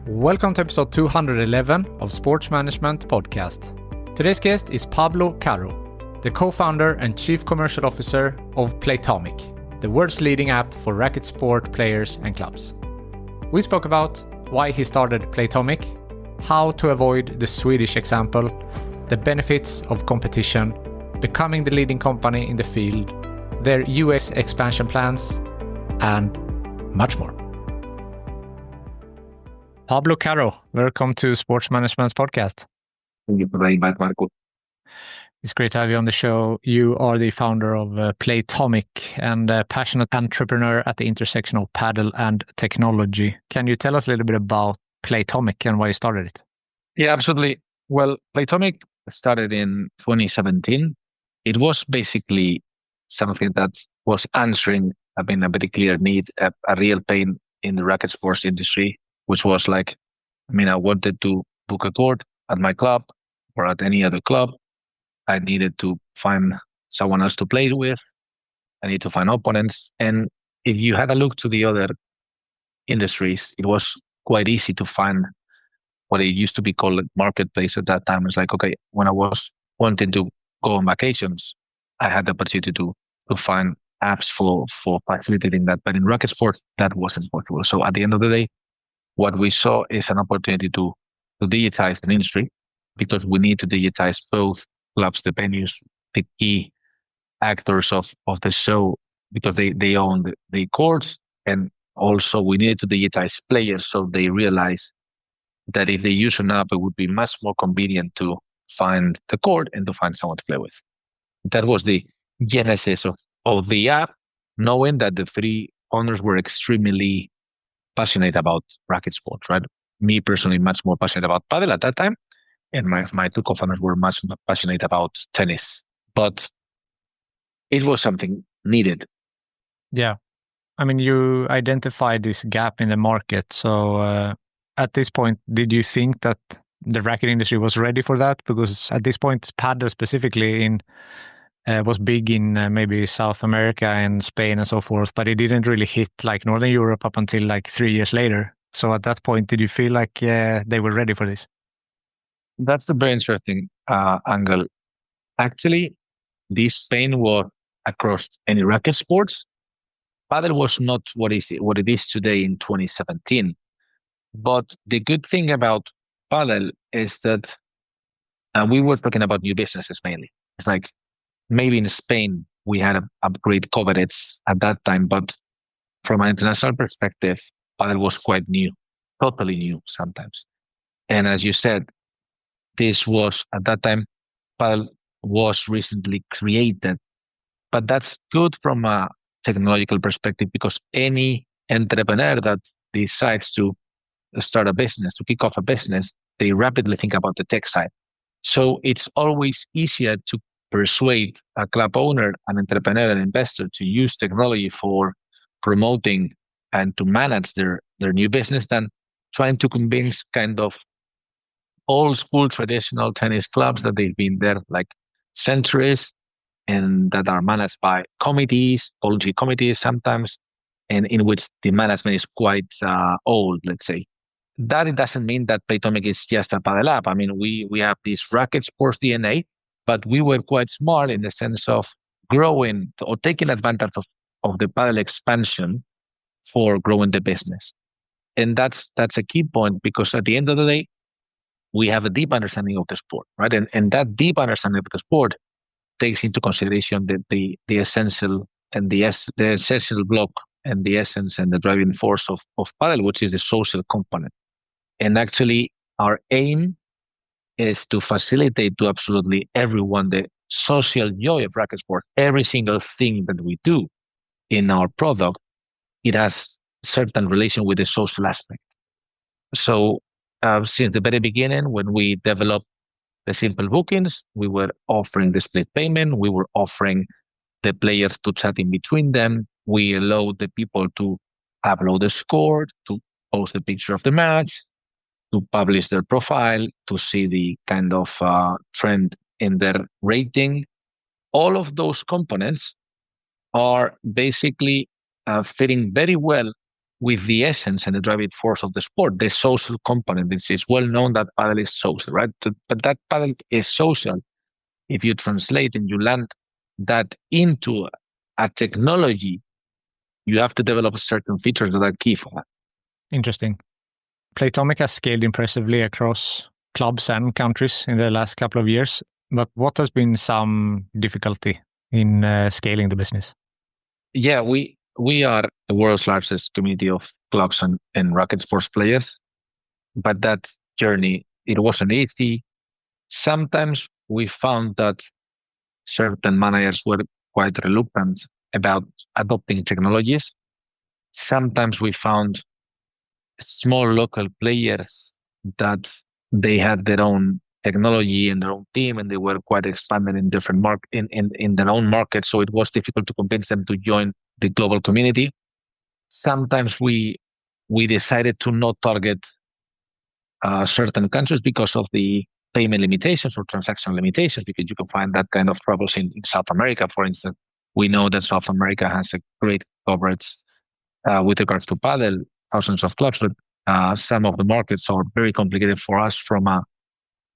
Welcome to episode 211 of Sports Management Podcast. Today's guest is Pablo Carro, the co-founder and chief commercial officer of Playtomic, the world's leading app for racket sport players and clubs. We spoke about why he started Playtomic, how to avoid the Swedish example, the benefits of competition, becoming the leading company in the field, their US expansion plans, and much more. Pablo Carro, welcome to Sports Management Podcast. Thank you for the invite, Marco. It's great to have you on the show. You are the founder of Playtomic and a passionate entrepreneur at the intersection of Padel and technology. Can you tell us a little bit about Playtomic and why you started it? Yeah, absolutely. Well, Playtomic started in 2017. It was basically something that was answering, a very clear need, a real pain in the racket sports industry, which was like, I wanted to book a court at my club or at any other club. I needed to find someone else to play with. I need to find opponents. And if you had a look to the other industries, it was quite easy to find what it used to be called a marketplace at that time. It's like, okay, when I was wanting to go on vacations, I had the opportunity to find apps for facilitating that. But in racket sports, that wasn't possible. So at the end of the day, what we saw is an opportunity to digitize an industry, because we need to digitize both clubs, the venues, the key actors of the show, because they own the courts. And also we needed to digitize players so they realize that if they use an app, it would be much more convenient to find the court and to find someone to play with. That was the genesis of the app, knowing that the three owners were extremely passionate about racket sports, right? Me personally, much more passionate about padel at that time. And my two co-founders were much more passionate about tennis. But it was something needed. Yeah. You identified this gap in the market. So at this point, did you think that the racket industry was ready for that? Because at this point, padel specifically was big in maybe South America and Spain and so forth, but it didn't really hit like Northern Europe up until like 3 years later. So at that point, did you feel like they were ready for this? That's a very interesting angle. Actually, this pain was across any racket sports. Padel was not what it is today in 2017. But the good thing about Padel is that we were talking about new businesses mainly. It's like maybe in Spain we had a great coverage at that time, but from an international perspective, Padel was quite new, totally new sometimes. And as you said, this was at that time, Padel was recently created. But that's good from a technological perspective, because any entrepreneur that decides to start a business, to kick off a business, they rapidly think about the tech side. So it's always easier to persuade a club owner, an entrepreneur, an investor to use technology for promoting and to manage their new business than trying to convince kind of old school traditional tennis clubs that they've been there like centuries and that are managed by committees, policy committees sometimes, and in which the management is quite old, let's say. That it doesn't mean that Playtomic is just a padel app. We have this racket sports DNA, but we were quite smart in the sense of growing or taking advantage of the padel expansion for growing the business. And that's a key point, because at the end of the day, we have a deep understanding of the sport, right? And that deep understanding of the sport takes into consideration the essential and the essential block and the essence and the driving force of padel, which is the social component. And actually, our aim is to facilitate to absolutely everyone the social joy of racket sport. Every single thing that we do in our product, it has certain relation with the social aspect. So since the very beginning, when we developed the simple bookings, we were offering the split payment. We were offering the players to chat in between them. We allowed the people to upload the score, to post a picture of the match, to publish their profile, to see the kind of trend in their rating. All of those components are basically fitting very well with the essence and the driving force of the sport, the social component. It's well known that padel is social, right? But that padel is social. If you translate and you land that into a technology, you have to develop certain features that are key for that. Interesting. Playtomic has scaled impressively across clubs and countries in the last couple of years, but what has been some difficulty in scaling the business? Yeah, we are the world's largest community of clubs and racket sports players, but that journey, it wasn't easy. Sometimes we found that certain managers were quite reluctant about adopting technologies. Sometimes we found small local players that they had their own technology and their own team, and they were quite expanded in different in their own market. So it was difficult to convince them to join the global community. Sometimes we decided to not target certain countries because of the payment limitations or transaction limitations, because you can find that kind of troubles in South America, for instance. We know that South America has a great coverage with regards to padel, thousands of clubs, but some of the markets are very complicated for us from a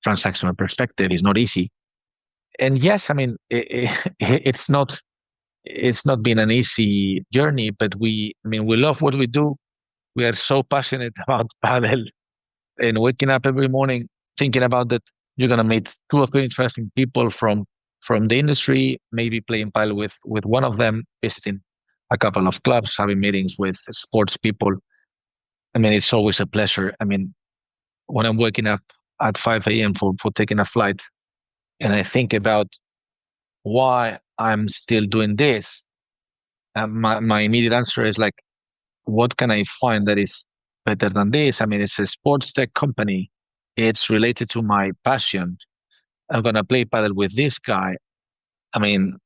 transactional perspective. It's not easy. And yes, I mean, it's not been an easy journey, but we love what we do. We are so passionate about padel, and waking up every morning thinking about that you're gonna meet two or three interesting people from the industry, maybe playing padel with one of them, visiting a couple of clubs, having meetings with sports people. I mean, it's always a pleasure. I mean, when I'm waking up at 5 a.m. for taking a flight, and I think about why I'm still doing this, my immediate answer is like, what can I find that is better than this? I mean, it's a sports tech company. It's related to my passion. I'm gonna play paddle with this guy. I mean,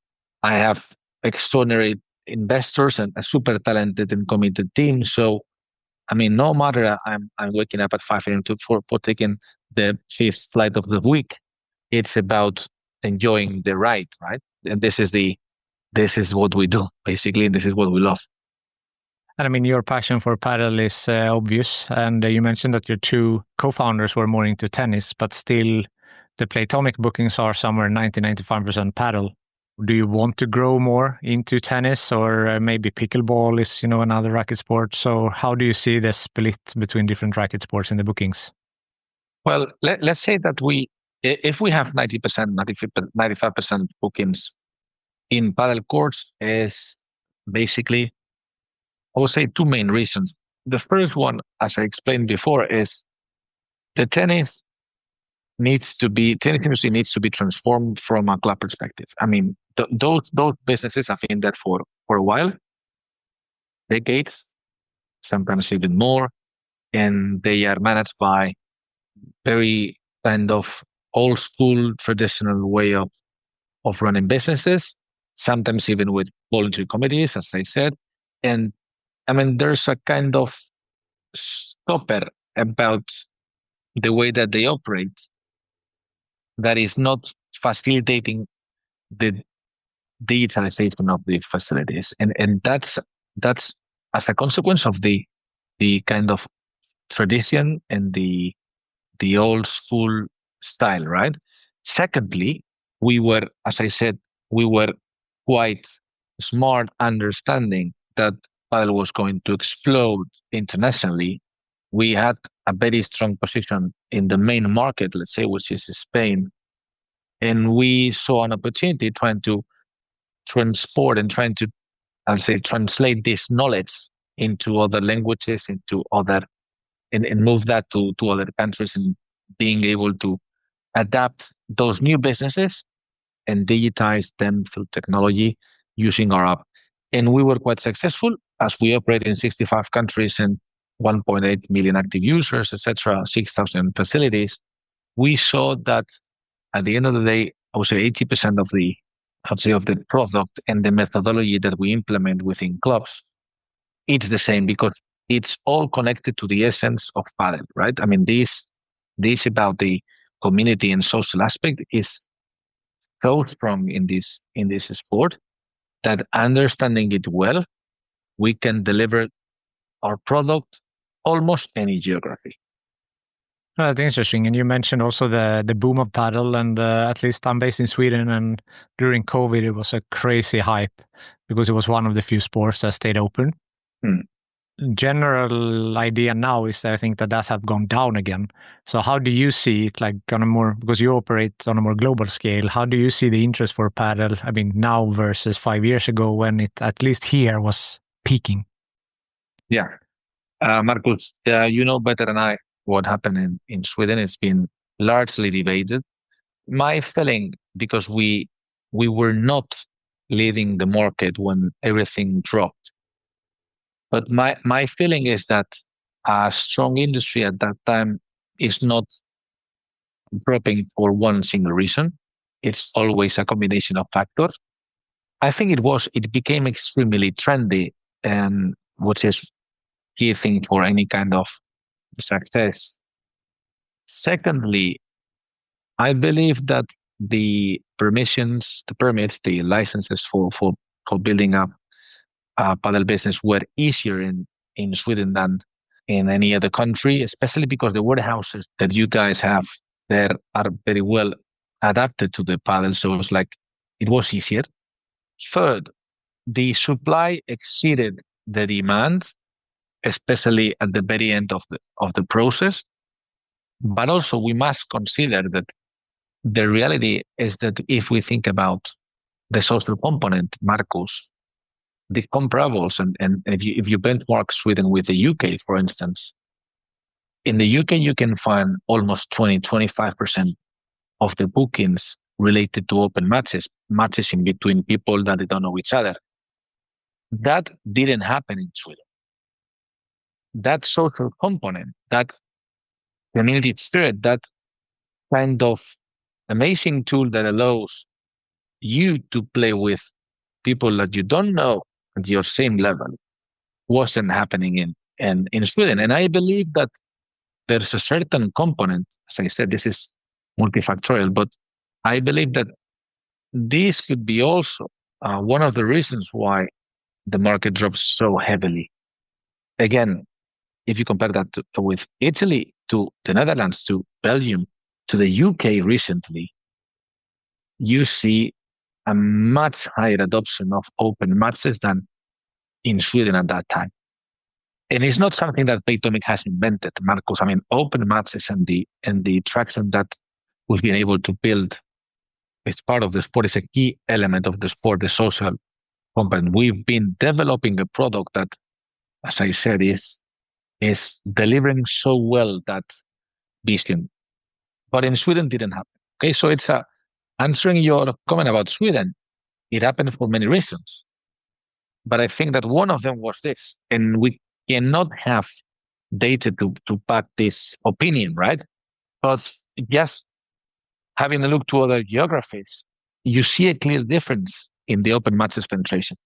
I have extraordinary investors and a super talented and committed team. So, I mean, no matter I'm waking up at 5 a.m. For taking the fifth flight of the week, it's about enjoying the ride, right? And this is what we do basically, and this is what we love. And I mean, your passion for paddle is obvious. And you mentioned that your two co-founders were more into tennis, but still the Playtomic bookings are somewhere 90-95% paddle. Do you want to grow more into tennis, or maybe pickleball is, another racket sport? So how do you see the split between different racket sports in the bookings? Well, let's say that if we have 90%, 95% bookings in paddle courts, is basically, I would say, two main reasons. The first one, as I explained before, is the tennis industry needs to be transformed from a club perspective. I mean, those businesses have been there for a while, decades, sometimes even more, and they are managed by very kind of old school traditional way of running businesses, sometimes even with voluntary committees, as I said. And I mean, there's a kind of stopper about the way that they operate that is not facilitating the digitalization of the facilities. And that's as a consequence of the kind of tradition and the old school style, right? Secondly, as I said, we were quite smart, understanding that paddle was going to explode internationally. We had a very strong position in the main market, let's say, which is Spain. And we saw an opportunity trying to transport and trying to, I'll say, translate this knowledge into other languages, into other, and move that to other countries, and being able to adapt those new businesses and digitize them through technology using our app. And we were quite successful as we operate in 65 countries and 1.8 million active users, etc., 6,000 facilities. We saw that at the end of the day, I would say 80% of the product and the methodology that we implement within clubs, it's the same because it's all connected to the essence of padel, right? I mean, this about the community and social aspect is so strong in this sport that understanding it well, we can deliver our product almost any geography. That's interesting. And you mentioned also the boom of paddle, and at least I'm based in Sweden, and during COVID it was a crazy hype because it was one of the few sports that stayed open. General idea now is that I think that have gone down again. So how do you see it, like on a more, because you operate on a more global scale, how do you see the interest for paddle, I mean, now versus 5 years ago when it, at least here, was peaking? Yeah. Marcus, you know better than I what happened in Sweden. It's been largely debated. My feeling, because we were not leading the market when everything dropped, but my feeling is that a strong industry at that time is not dropping for one single reason. It's always a combination of factors. I think it became extremely trendy, and which is key thing for any kind of success. Secondly, I believe that the permits, the licenses for building up a paddle business were easier in Sweden than in any other country, especially because the warehouses that you guys have there are very well adapted to the paddle. So it's like it was easier. Third, the supply exceeded the demand, especially at the very end of the process. But also we must consider that the reality is that if we think about the social component, Marcus, the comparables, and if you benchmark Sweden with the UK, for instance, in the UK, you can find almost 25% of the bookings related to open matches in between people that they don't know each other. That didn't happen in Sweden. That social component, that community spirit, that kind of amazing tool that allows you to play with people that you don't know at your same level wasn't happening in Sweden. And I believe that there's a certain component, as I said, this is multifactorial, but I believe that this could be also one of the reasons why the market drops so heavily. Again, if you compare that with Italy, to the Netherlands, to Belgium, to the UK recently, you see a much higher adoption of open matches than in Sweden at that time. And it's not something that Playtomic has invented, Marcus. I mean, open matches and the traction that we've been able to build is part of the sport, is a key element of the sport, the social component. We've been developing a product that, as I said, is delivering so well that vision. But in Sweden didn't happen. Okay, so it's answering your comment about Sweden. It happened for many reasons. But I think that one of them was this, and we cannot have data to back this opinion, right? But just having a look to other geographies, you see a clear difference in the open matches penetration.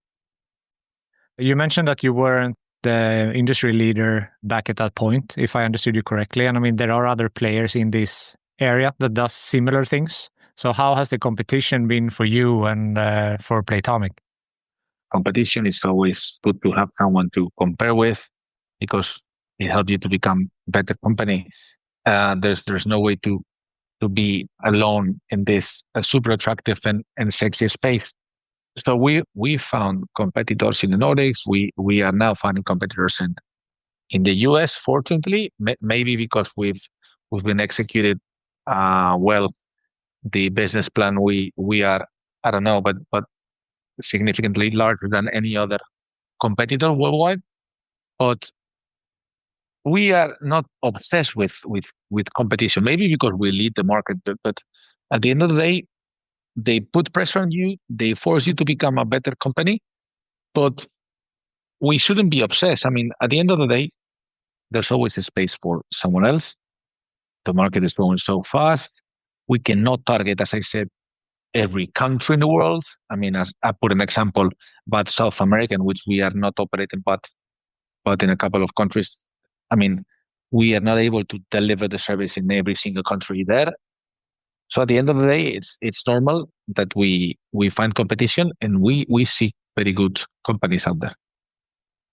You mentioned that you weren't the industry leader back at that point, if I understood you correctly. And I mean, there are other players in this area that does similar things. So how has the competition been for you and for Playtomic? Competition is always good to have someone to compare with because it helps you to become a better company. There's no way to be alone in this super attractive and sexy space. So we found competitors in the Nordics. We are now finding competitors in the US. Fortunately, maybe because we've been executed well the business plan. We are, I don't know, but significantly larger than any other competitor worldwide. But we are not obsessed with competition. Maybe because we lead the market, but at the end of the day, they put pressure on you. They force you to become a better company. But we shouldn't be obsessed. I mean, at the end of the day, there's always a space for someone else. The market is growing so fast. We cannot target, as I said, every country in the world. I mean, as I put an example, but South American, which we are not operating, but in a couple of countries. I mean, we are not able to deliver the service in every single country there. So at the end of the day, it's normal that we find competition and we see very good companies out there.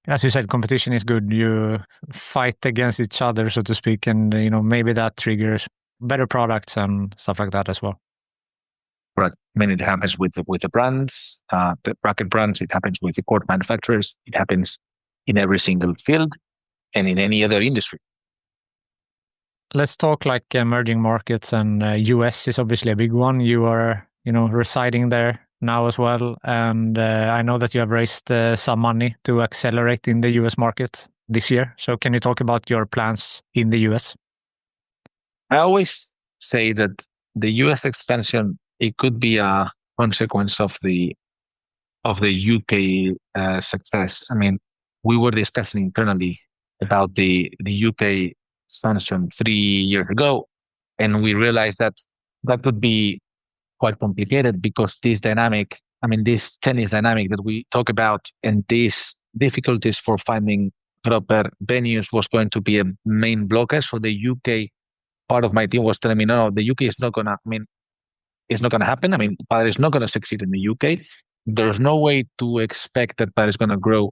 As you said, competition is good. You fight against each other, so to speak, and maybe that triggers better products and stuff like that as well. Right. I mean, it happens with the brands, the racket brands. It happens with the court manufacturers. It happens in every single field and in any other industry. Let's talk like emerging markets, and US is obviously a big one. You are, residing there now as well, and I know that you have raised some money to accelerate in the US market this year. So can you talk about your plans in the US? I always say that the US expansion, it could be a consequence of the UK success. I mean, we were discussing internally about the UK expansion 3 years ago, and we realized that that would be quite complicated because this dynamic, I mean, this tennis dynamic that we talk about and these difficulties for finding proper venues was going to be a main blocker. So the UK part of my team was telling me, no, the UK is not gonna, I mean, it's not gonna happen. I mean, Padel is not gonna succeed in the UK. There's no way to expect that Padel is gonna grow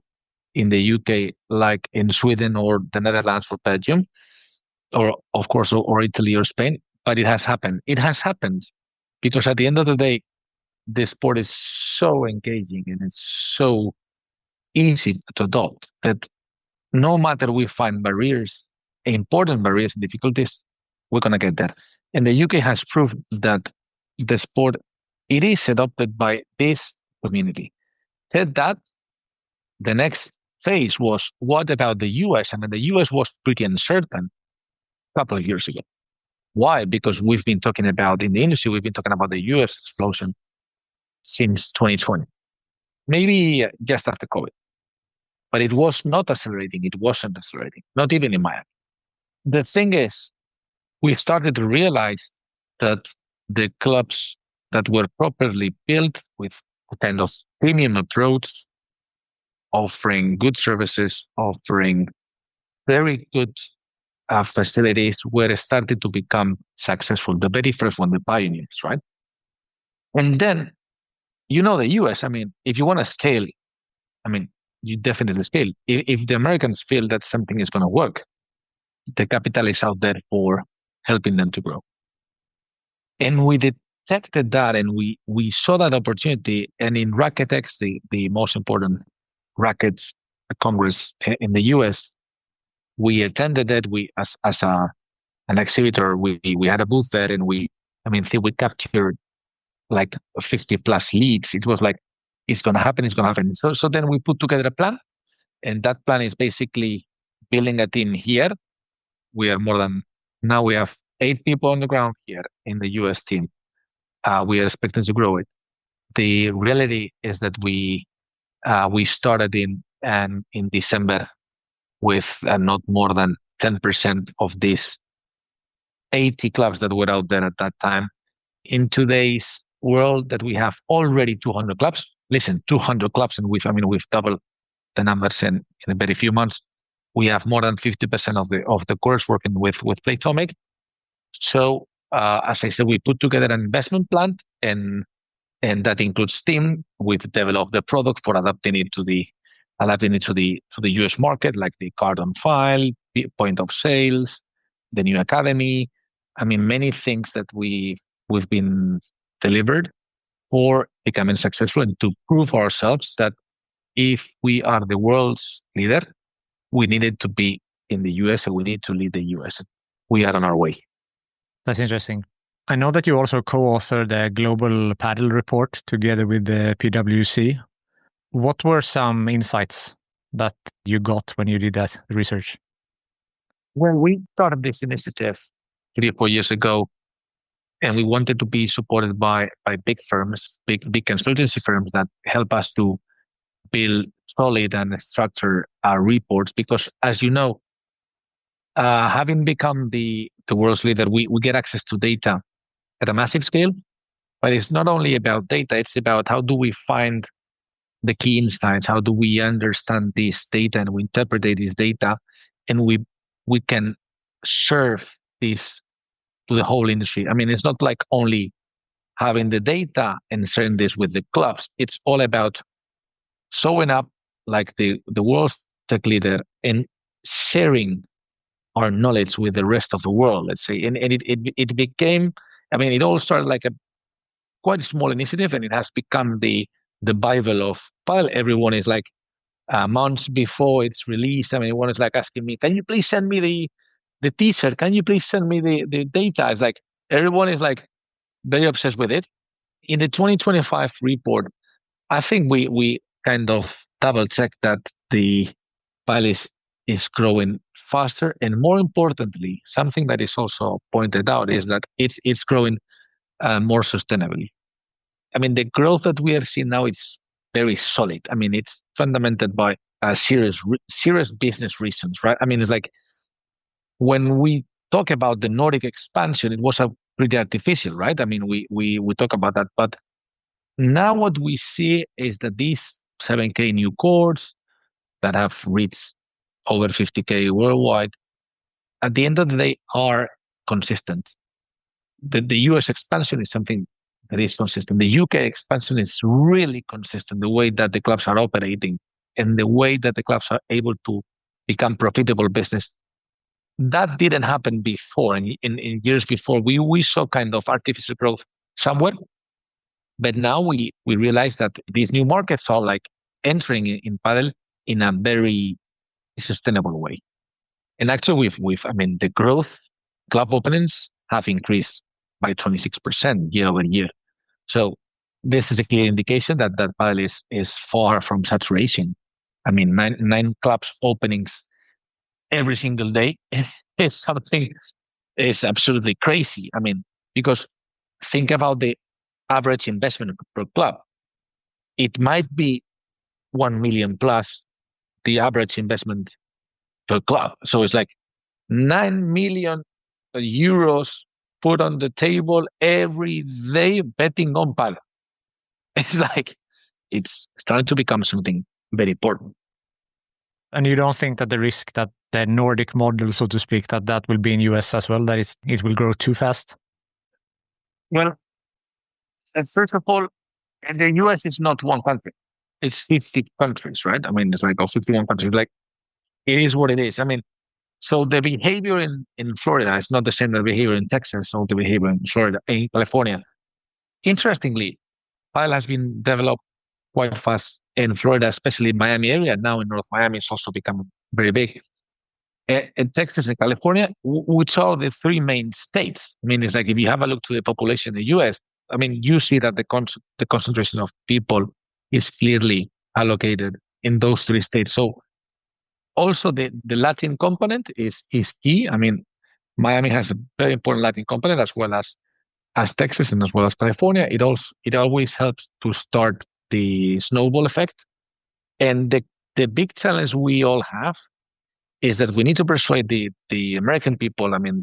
in the UK like in Sweden or the Netherlands or Belgium, or of course, or Italy or Spain. But it has happened. It has happened because at the end of the day, the sport is so engaging and it's so easy to adopt that no matter we find barriers, important barriers, difficulties, we're gonna get there. And the UK has proved that the sport it is adopted by this community. Said that, the next phase was what about the US? I mean, the US was pretty uncertain a couple of years ago. Why? Because we've been talking about in the industry, we've been talking about the US explosion since 2020, maybe just after COVID. But it was not accelerating. It wasn't accelerating, not even in Miami. The thing is, we started to realize that the clubs that were properly built with a kind of premium approach, offering good services, offering very good facilities, were starting to become successful. The very first one, the pioneers, right? And then, the US, I mean, if you want to scale, I mean, you definitely scale. If the Americans feel that something is going to work, the capital is out there for helping them to grow. And we detected that and we saw that opportunity. And in Racketex, the most important racket congress in the US, we attended it. We as an exhibitor, we had a booth there and we captured like 50 plus leads. It was like, it's going to happen, it's going to happen. So then we put together a plan, and that plan is basically building a team here. We are now we have 8 people on the ground here in the US team. We are expecting to grow it. The reality is that we started in December with not more than 10% of these 80 clubs that were out there at that time. In today's world, that we have already 200 clubs. Listen, 200 clubs, and we've doubled the numbers in a very few months. We have more than 50% of the course working with Playtomic. So as I said, we put together an investment plan, and that includes team. We've developed the product for adapting it to the US market, like the card on file, point of sales, the new academy. I mean, many things that we've been delivered for becoming successful and to prove ourselves that if we are the world's leader, we needed to be in the US and we need to lead the US. We are on our way. That's interesting. I know that you also co-authored the Global Padel Report together with the PwC. What were some insights that you got when you did that research? When we started this initiative 3 or 4 years ago, and we wanted to be supported by big firms, big consultancy firms that help us to build solid and structured reports, because as you know, having become the world's leader, we get access to data at a massive scale. But it's not only about data, it's about how do we find the key insights, how do we understand this data and we interpret this data, and we can serve this to the whole industry. I mean, it's not like only having the data and sharing this with the clubs. It's all about showing up like the world's tech leader and sharing our knowledge with the rest of the world, let's say. And it became, I mean, it all started like a quite small initiative, and it has become the Bible of Padel. Everyone is like, months before it's released, I mean, everyone is like asking me, can you please send me the teaser? Can you please send me the data? It's like everyone is like very obsessed with it. In the 2025 report, I think we kind of double checked that the Padel is growing faster, and more importantly, something that is also pointed out is that it's growing more sustainably. I mean, the growth that we are seeing now is very solid. I mean, it's fundamented by serious business reasons, right? I mean, it's like when we talk about the Nordic expansion, it was a pretty artificial, right? I mean, we talk about that, but now what we see is that these 7K new courts that have reached over 50K worldwide, at the end of the day, are consistent. The US expansion is something that is consistent. The UK expansion is really consistent, the way that the clubs are operating and the way that the clubs are able to become profitable business. That didn't happen before. And in years before, we saw kind of artificial growth somewhere. But now we realize that these new markets are like entering in Padel in a very sustainable way. And actually, I mean, the growth club openings have increased by 26% year over year. So this is a clear indication that Padel is far from saturation. I mean, nine clubs openings every single day is something is absolutely crazy. I mean, because think about the average investment per club. It might be 1 million plus the average investment per club. So it's like 9 million euros put on the table every day betting on Padel. It's like, it's starting to become something very important. And you don't think that the risk that the Nordic model, so to speak, that will be in US as well, that it will grow too fast? Well, first of all, the US is not one country. It's 50 countries, right? I mean, it's like 51 countries. Like, it is what it is. I mean, so the behavior in Florida is not the same as the behavior in Texas or the behavior in Florida, in California. Interestingly, Padel has been developed quite fast in Florida, especially in Miami area. Now in North Miami, it's also become very big. In Texas and California, which are the three main states. I mean, it's like if you have a look to the population in the US, I mean, you see that the concentration of people is clearly allocated in those three states. So also the Latin component is key. I mean, Miami has a very important Latin component as well as Texas and as well as California. It always helps to start the snowball effect. And the big challenge we all have is that we need to persuade the American people. I mean,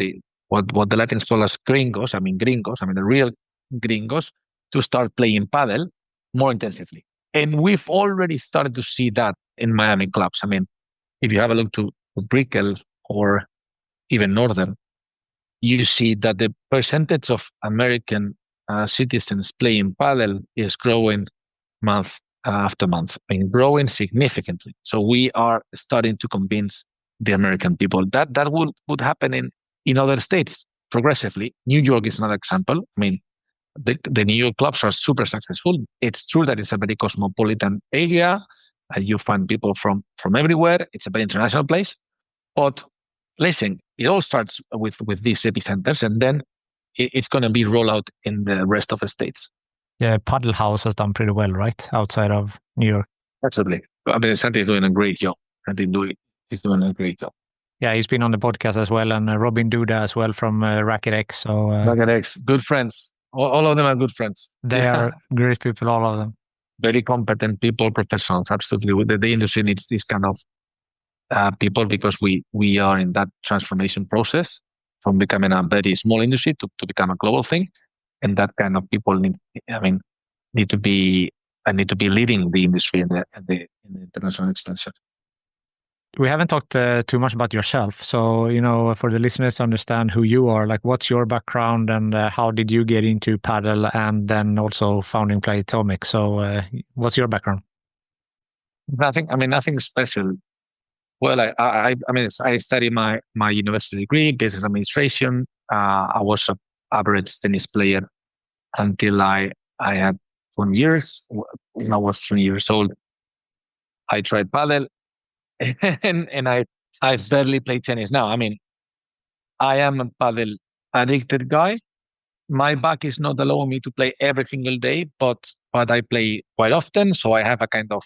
what the Latins call as gringos. I mean, the real gringos, to start playing Padel more intensively. And we've already started to see that in Miami clubs. I mean, if you have a look to Brickell or even Northern, you see that the percentage of American citizens playing Padel is growing month after month, I mean, growing significantly. So we are starting to convince the American people that would happen in other states progressively. New York is another example. I mean, the New York clubs are super successful. It's true that it's a very cosmopolitan area. You find people from everywhere. It's a very international place. But listen, it all starts with these epicenters, and then it's going to be rolled out in the rest of the states. Yeah, Padel House has done pretty well, right? Outside of New York. Absolutely. I mean, Santi's doing a great job. He's doing a great job. Yeah, he's been on the podcast as well, and Robin Duda as well from Racket X. So Racket X, good friends. All of them are good friends. They are great people, all of them. Very competent people, professionals. Absolutely. The industry needs this kind of people, because we are in that transformation process from becoming a very small industry to become a global thing. And that kind of people need to be leading the industry in the international expansion. We haven't talked too much about yourself. So, for the listeners to understand who you are, like what's your background and how did you get into Padel, and then also founding Playtomic. So what's your background? Nothing special. Well, I mean, I studied my university degree, business administration. I was an average tennis player until I had 20 years. When I was 20 years old, I tried paddle, and I barely play tennis now. I mean, I am a paddle addicted guy. My back is not allowing me to play every single day, but I play quite often. So I have a kind of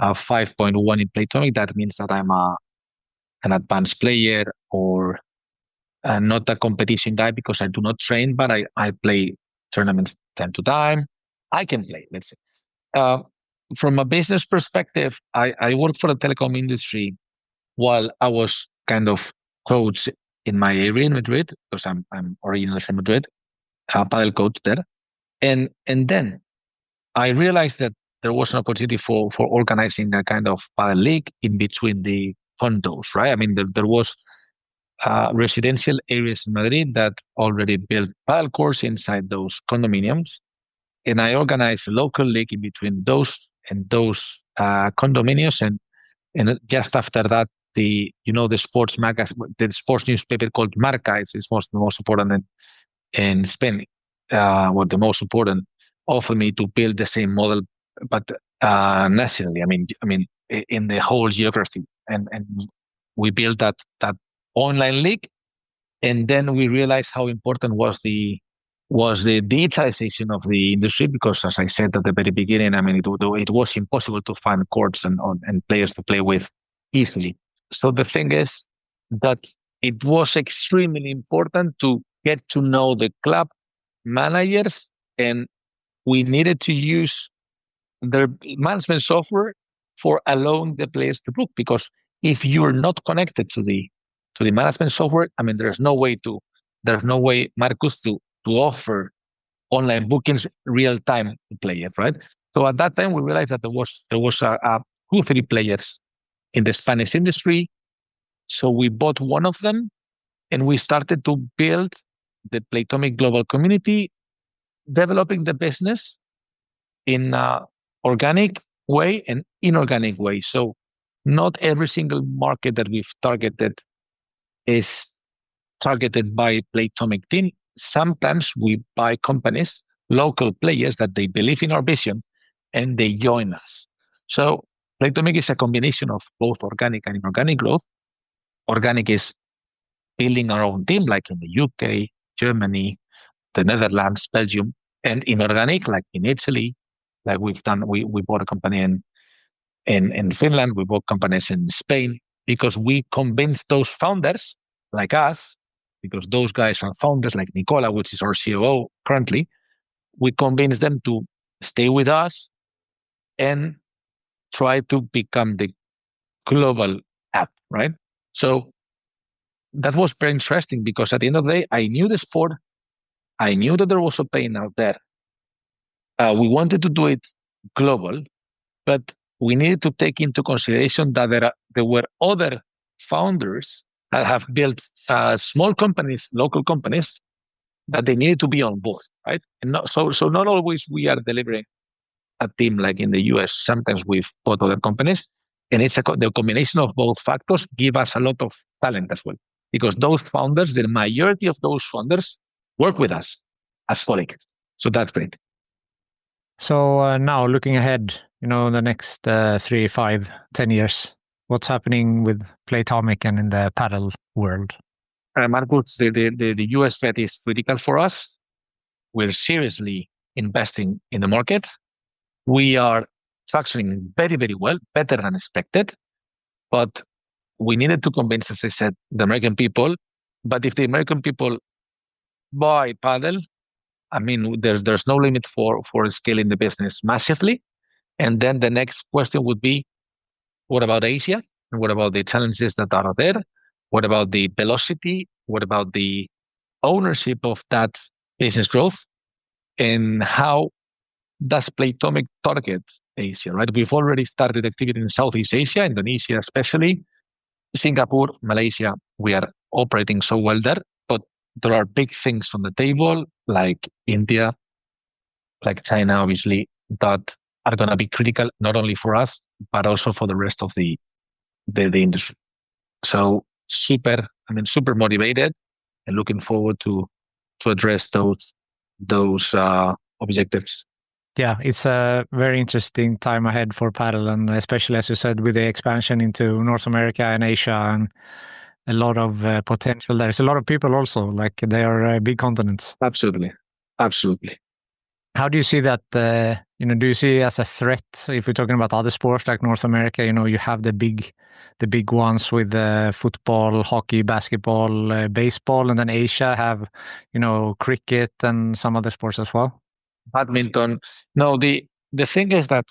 5.1 in Playtomic. That means that I'm an advanced player, or not a competition guy because I do not train, but I play tournaments time to time. I can play, let's say. Uh, from a business perspective, I work for the telecom industry while I was kind of coach in my area in Madrid, because I'm originally from Madrid, a paddle coach there. And then I realized that there was an opportunity for organizing a kind of paddle league in between the condos, right? I mean, there was residential areas in Madrid that already built paddle courts inside those condominiums, and I organized a local league in between those condominiums, and just after that, the sports magazine, the sports newspaper called Marca is the most important in Spain, the most important, offered me to build the same model, but nationally. I mean, in the whole geography, and we built that online league, and then we realized how important was the digitalization of the industry, because, as I said at the very beginning, I mean, it was impossible to find courts and players to play with easily. So the thing is that it was extremely important to get to know the club managers, and we needed to use their management software for allowing the players to book. Because if you're not connected to the management software, I mean, there's no way, Marcus, to offer online bookings real time to players, right? So at that time, we realized that there was a 2 3 players in the Spanish industry. So we bought one of them, and we started to build the Playtomic global community, developing the business in a organic way and inorganic way. So not every single market that we've targeted is targeted by Playtomic team. Sometimes we buy companies, local players that they believe in our vision, and they join us. So Playtomic is a combination of both organic and inorganic growth. Organic is building our own team, like in the UK, Germany, the Netherlands, Belgium, and inorganic, like in Italy, like we've done. We bought a company in Finland. We bought companies in Spain, because we convinced those founders like us, because those guys are founders, like Nicola, which is our COO currently. We convinced them to stay with us and try to become the global app, right? So that was very interesting, because at the end of the day, I knew the sport. I knew that there was a pain out there. We wanted to do it global, but we needed to take into consideration that there were other founders that have built small companies, local companies, that they needed to be on board, right? And so not always we are delivering a team like in the US. Sometimes we've bought other companies, and the combination of both factors give us a lot of talent as well, because those founders, the majority of those founders, work with us as colleagues. So that's great. So now looking ahead, the next 3, 5, 10 years, what's happening with Playtomic and in the paddle world? Marcus, the US Fed is critical for us. We're seriously investing in the market. We are structuring very, very well, better than expected. But we needed to convince, as I said, the American people. But if the American people buy paddle, I mean, there's no limit for scaling the business massively. And then the next question would be, what about Asia? And what about the challenges that are there? What about the velocity? What about the ownership of that business growth? And how does Playtomic target Asia, right? We've already started activity in Southeast Asia, Indonesia especially, Singapore, Malaysia. We are operating so well there, but there are big things on the table, like India, like China, obviously, that are going to be critical, not only for us, but also for the rest of the the industry. So super motivated and looking forward to address those objectives. Yeah, it's a very interesting time ahead for paddle, and especially, as you said, with the expansion into North America and Asia, and a lot of potential. There's a lot of people also, like they are big continents. Absolutely. How do you see that? Do you see it as a threat if we're talking about other sports like North America? You have the big ones with football, hockey, basketball, baseball, and then Asia have, cricket and some other sports as well. Badminton. No, the thing is that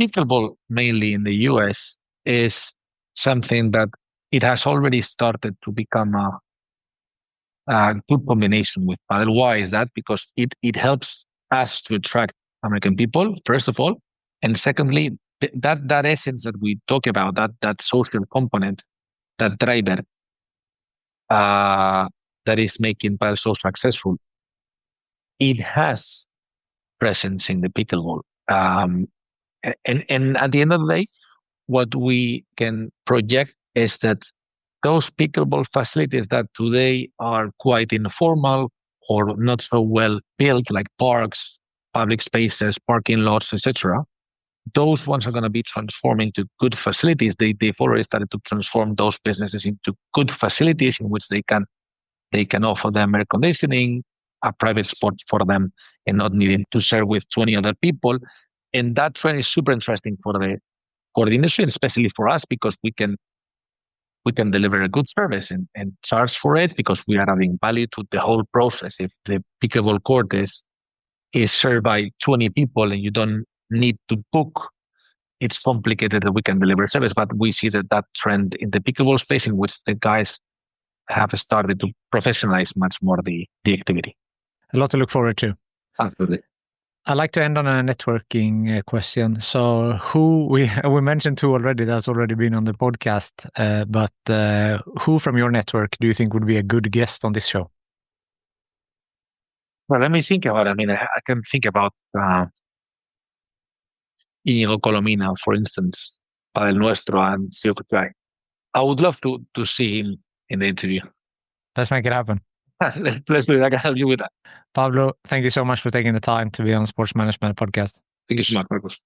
pickleball, mainly in the US, is something that it has already started to become a good combination with paddle. Why is that? Because it helps us to attract American people, first of all, and secondly, that essence that we talk about, that social component, that driver, that is making paddle so successful, it has presence in the pickleball. And at the end of the day, what we can project is that those pickleball facilities that today are quite informal or not so well built, like parks, public spaces, parking lots, etc., those ones are going to be transforming to good facilities. They've already started to transform those businesses into good facilities in which they can offer them air conditioning, a private spot for them, and not needing to share with 20 other people. And that trend is super interesting for the industry, and especially for us, because we can deliver a good service and charge for it, because we are adding value to the whole process. If the pickleball court is served by 20 people and you don't need to book, it's complicated that we can deliver service. But we see that trend in the pickleball space, in which the guys have started to professionalize much more the activity. A lot to look forward to. Absolutely. I like to end on a networking question. So who we mentioned two already, that's already been on the podcast, but who from your network do you think would be a good guest on this show? Well, let me think about it. I mean, I can think about Íñigo Colomina, for instance, Padel Nuestro, and Siokutrai. I would love to see him in the interview. Let's make it happen. Let's do it. I can help you with that. Pablo, thank you so much for taking the time to be on Sports Management Podcast. Thank you so much, Marcos.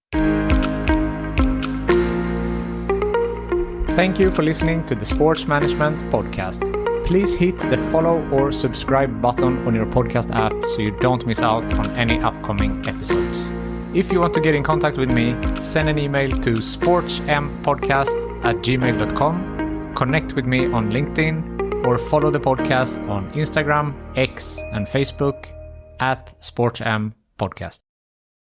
Thank you for listening to the Sports Management Podcast. Please hit the follow or subscribe button on your podcast app so you don't miss out on any upcoming episodes. If you want to get in contact with me, send an email to sportsmpodcast@gmail.com, connect with me on LinkedIn, or follow the podcast on Instagram, X, and Facebook @SportsM Podcast.